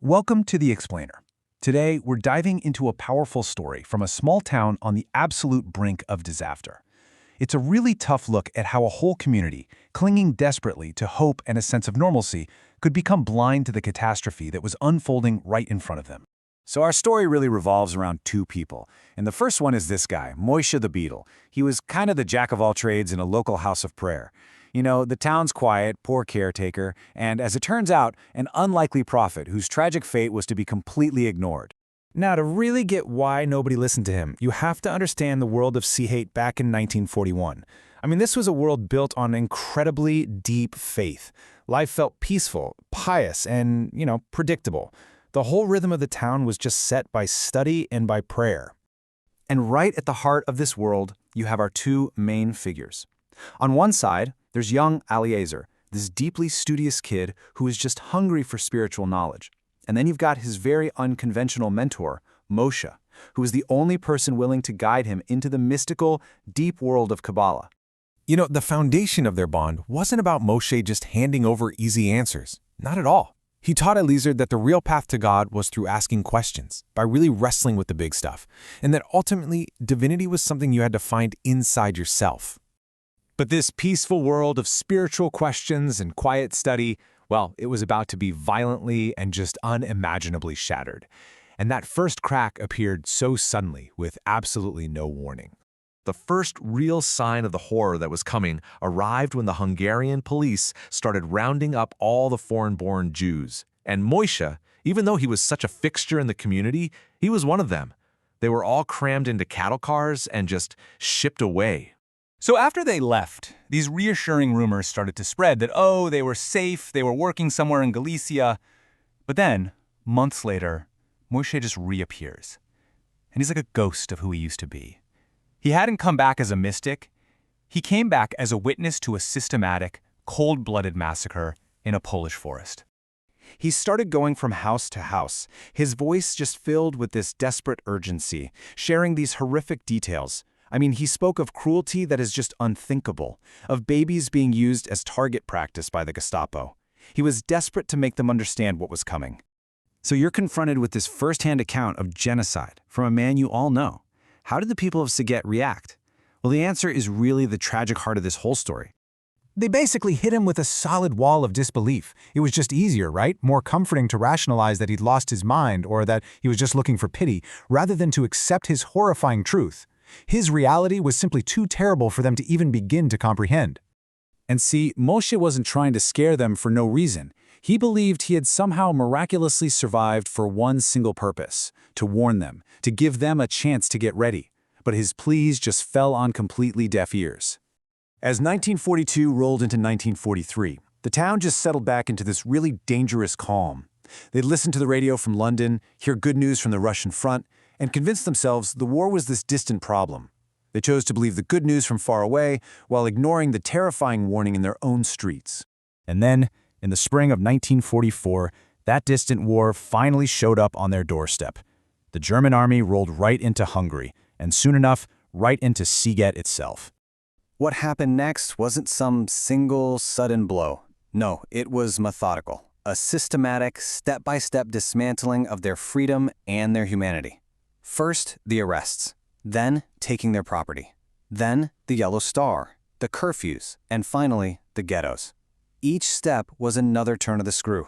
Welcome to The Explainer. Today, we're diving into a powerful story from a small town on the absolute brink of disaster. It's a really tough look at how a whole community, clinging desperately to hope and a sense of normalcy, could become blind to the catastrophe that was unfolding right in front of them. So our story really revolves around two people. And the first one is this guy, Moishe the Beadle. He was kind of the jack of all trades in a local house of prayer. You know, the town's quiet, poor caretaker, and as it turns out, an unlikely prophet whose tragic fate was to be completely ignored. Now, to really get why nobody listened to him, you have to understand the world of Sighet back in 1941. I mean, this was a world built on incredibly deep faith. Life felt peaceful, pious, and, predictable. The whole rhythm of the town was just set by study and by prayer. And right at the heart of this world, you have our two main figures. On one side, there's young Eliezer, this deeply studious kid who is just hungry for spiritual knowledge. And then you've got his very unconventional mentor, Moishe, who is the only person willing to guide him into the mystical, deep world of Kabbalah. The foundation of their bond wasn't about Moishe just handing over easy answers. Not at all. He taught Eliezer that the real path to God was through asking questions, by really wrestling with the big stuff, and that ultimately, divinity was something you had to find inside yourself. But this peaceful world of spiritual questions and quiet study, well, it was about to be violently and just unimaginably shattered. And that first crack appeared so suddenly, with absolutely no warning. The first real sign of the horror that was coming arrived when the Hungarian police started rounding up all the foreign-born Jews. And Moishe, even though he was such a fixture in the community, he was one of them. They were all crammed into cattle cars and just shipped away. So after they left, these reassuring rumors started to spread that, they were safe, they were working somewhere in Galicia. But then, months later, Moishe just reappears. And he's like a ghost of who he used to be. He hadn't come back as a mystic. He came back as a witness to a systematic, cold-blooded massacre in a Polish forest. He started going from house to house, his voice just filled with this desperate urgency, sharing these horrific details. I mean, he spoke of cruelty that is just unthinkable, of babies being used as target practice by the Gestapo. He was desperate to make them understand what was coming. So you're confronted with this first-hand account of genocide from a man you all know. How did the people of Sighet react? Well, the answer is really the tragic heart of this whole story. They basically hit him with a solid wall of disbelief. It was just easier, right? More comforting to rationalize that he'd lost his mind or that he was just looking for pity, rather than to accept his horrifying truth. His reality was simply too terrible for them to even begin to comprehend. And see, Moishe wasn't trying to scare them for no reason. He believed he had somehow miraculously survived for one single purpose, to warn them, to give them a chance to get ready. But his pleas just fell on completely deaf ears. As 1942 rolled into 1943, the town just settled back into this really dangerous calm. They'd listen to the radio from London, hear good news from the Russian front, and convince themselves the war was this distant problem. They chose to believe the good news from far away while ignoring the terrifying warning in their own streets. And then, in the spring of 1944, that distant war finally showed up on their doorstep. The German army rolled right into Hungary, and soon enough, right into Sighet itself. What happened next wasn't some single, sudden blow. No, it was methodical. A systematic, step-by-step dismantling of their freedom and their humanity. First, the arrests. Then, taking their property. Then, the Yellow Star, the curfews, and finally, the ghettos. Each step was another turn of the screw.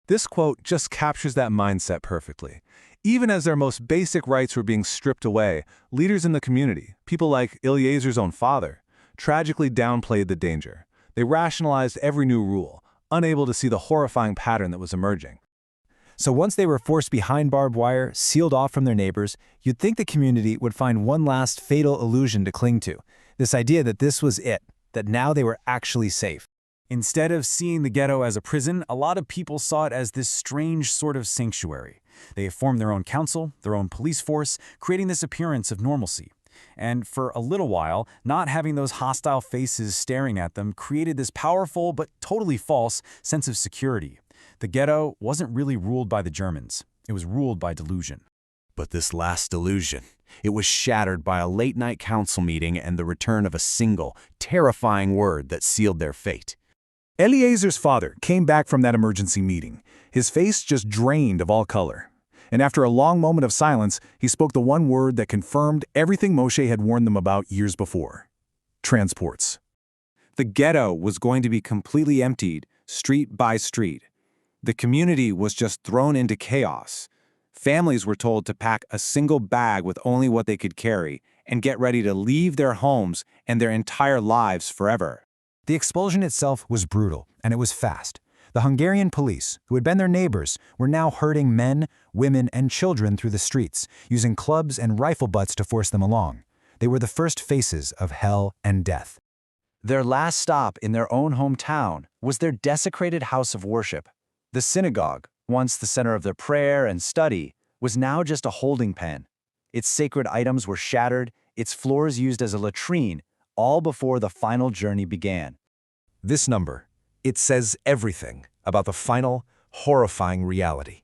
This quote just captures that mindset perfectly. Even as their most basic rights were being stripped away, leaders in the community, people like Eliezer's own father, tragically downplayed the danger. They rationalized every new rule, unable to see the horrifying pattern that was emerging. So once they were forced behind barbed wire, sealed off from their neighbors, you'd think the community would find one last fatal illusion to cling to. This idea that this was it, that now they were actually safe. Instead of seeing the ghetto as a prison, a lot of people saw it as this strange sort of sanctuary. They formed their own council, their own police force, creating this appearance of normalcy. And for a little while, not having those hostile faces staring at them created this powerful but totally false sense of security. The ghetto wasn't really ruled by the Germans. It was ruled by delusion. But this last delusion, it was shattered by a late-night council meeting and the return of a single, terrifying word that sealed their fate. Eliezer's father came back from that emergency meeting, his face just drained of all color. And after a long moment of silence, he spoke the one word that confirmed everything Moishe had warned them about years before: transports. The ghetto was going to be completely emptied, street by street. The community was just thrown into chaos. Families were told to pack a single bag with only what they could carry and get ready to leave their homes and their entire lives forever. The expulsion itself was brutal, and it was fast. The Hungarian police, who had been their neighbors, were now herding men, women, and children through the streets, using clubs and rifle butts to force them along. They were the first faces of hell and death. Their last stop in their own hometown was their desecrated house of worship. The synagogue, once the center of their prayer and study, was now just a holding pen. Its sacred items were shattered, its floors used as a latrine, all before the final journey began. This number, it says everything about the final, horrifying reality.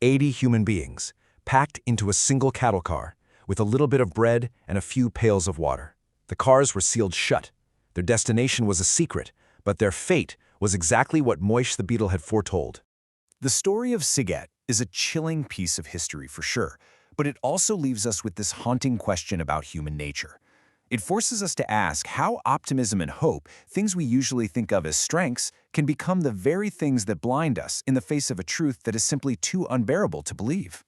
80 human beings, packed into a single cattle car, with a little bit of bread and a few pails of water. The cars were sealed shut. Their destination was a secret, but their fate was exactly what Moishe the Beadle had foretold. The story of Sighet is a chilling piece of history for sure, but it also leaves us with this haunting question about human nature. It forces us to ask how optimism and hope, things we usually think of as strengths, can become the very things that blind us in the face of a truth that is simply too unbearable to believe.